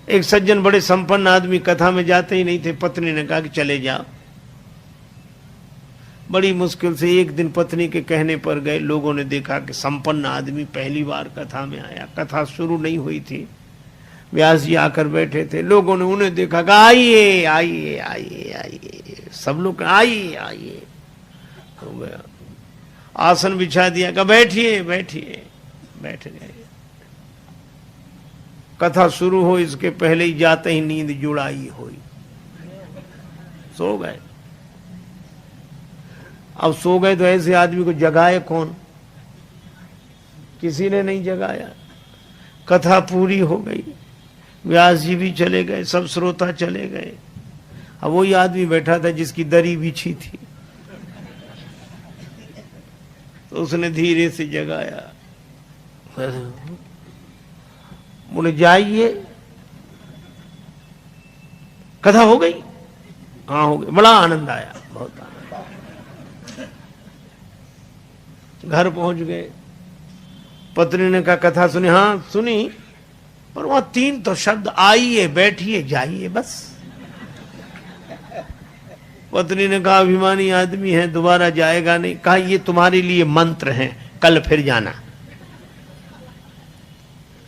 एक सज्जन बड़े संपन्न आदमी कथा में जाते ही नहीं थे। पत्नी ने कहा कि चले जाओ। बड़ी मुश्किल से एक दिन पत्नी के कहने पर गए। लोगों ने देखा कि संपन्न आदमी पहली बार कथा में आया। कथा शुरू नहीं हुई थी, व्यास जी आकर बैठे थे। लोगों ने उन्हें देखा कि आइए आइए आइए आइए, सब लोग आइए आइए। हो गया, आसन बिछा दिया, कहा बैठिए बैठिए, बैठ गए। कथा शुरू हो इसके पहले ही जाते ही नींद जुड़ाई हुई, सो गए। अब सो गए तो ऐसे आदमी को जगाए कौन? किसी ने नहीं जगाया। कथा पूरी हो गई, व्यास जी भी चले गए, सब श्रोता चले गए। अब वही आदमी बैठा था जिसकी दरी बिछी थी, तो उसने धीरे से जगाया। बोले जाइए, कथा हो गई? हाँ हो गई। बड़ा आनंद आया, बहुत आनंद। घर पहुंच गए। पत्नी ने कहा कथा सुनी? हाँ सुनी, पर वहां 3 तो शब्द, आइए बैठिए जाइए, बस। पत्नी ने कहा अभिमानी आदमी है, दोबारा जाएगा नहीं। कहा ये तुम्हारे लिए मंत्र हैं, कल फिर जाना।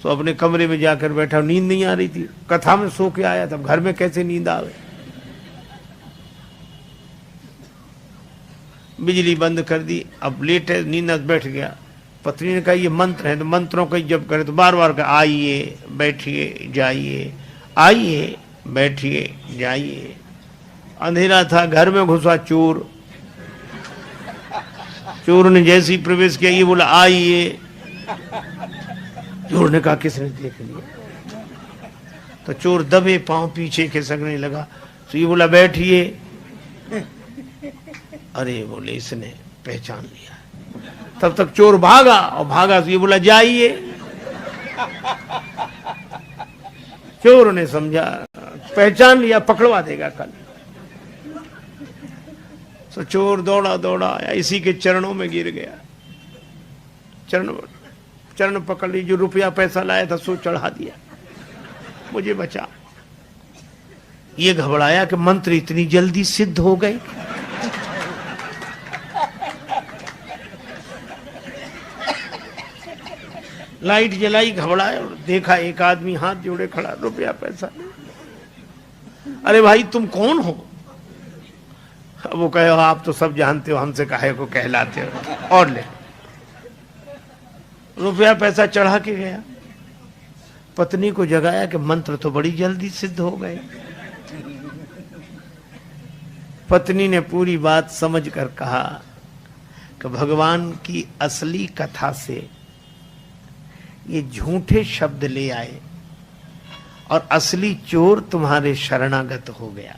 तो अपने कमरे में जाकर बैठा। नींद नहीं आ रही थी, कथा में सो के आया था, घर में कैसे नींद आवे। बिजली बंद कर दी। अब लेट है, नींद बैठ गया। पत्नी ने कहा ये मंत्र है, तो मंत्रों का जब करे तो बार बार कहा आइए बैठिए जाइए, आइए बैठिए जाइए। अंधेरा था, घर में घुसा चोर। चोर ने जैसे ही प्रवेश किया, ये बोला आइए। चोर ने कहा किसने देख लिया? तो चोर दबे पांव पीछे खिसकने लगा। तो ये बोला बैठिए। अरे बोले इसने पहचान लिया। तब तक चोर भागा, और भागा तो ये बोला जाइए। चोर ने समझा पहचान लिया, पकड़वा देगा कल। तो चोर दौड़ा दौड़ा आया, इसी के चरणों में गिर गया। चरण पकड़ ली। जो रुपया पैसा लाया था सो चढ़ा दिया, मुझे बचा। ये घबराया कि मंत्र इतनी जल्दी सिद्ध हो गए। लाइट जलाई, घबराया और देखा एक आदमी हाथ जोड़े खड़ा, रुपया पैसा। अरे भाई तुम कौन हो? वो कहे आप तो सब जानते हो, हमसे काहे को कहलाते हो, और ले। रुपया पैसा चढ़ा के गया। पत्नी को जगाया कि मंत्र तो बड़ी जल्दी सिद्ध हो गए। पत्नी ने पूरी बात समझकर कहा कि भगवान की असली कथा से ये झूठे शब्द ले आए और असली चोर तुम्हारे शरणागत हो गया।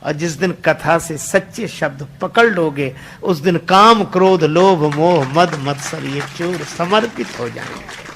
और जिस दिन कथा से सच्चे शब्द पकड़ लोगे, उस दिन काम क्रोध लोभ मोह मद मत्सर ये चोर समर्पित हो जाएंगे।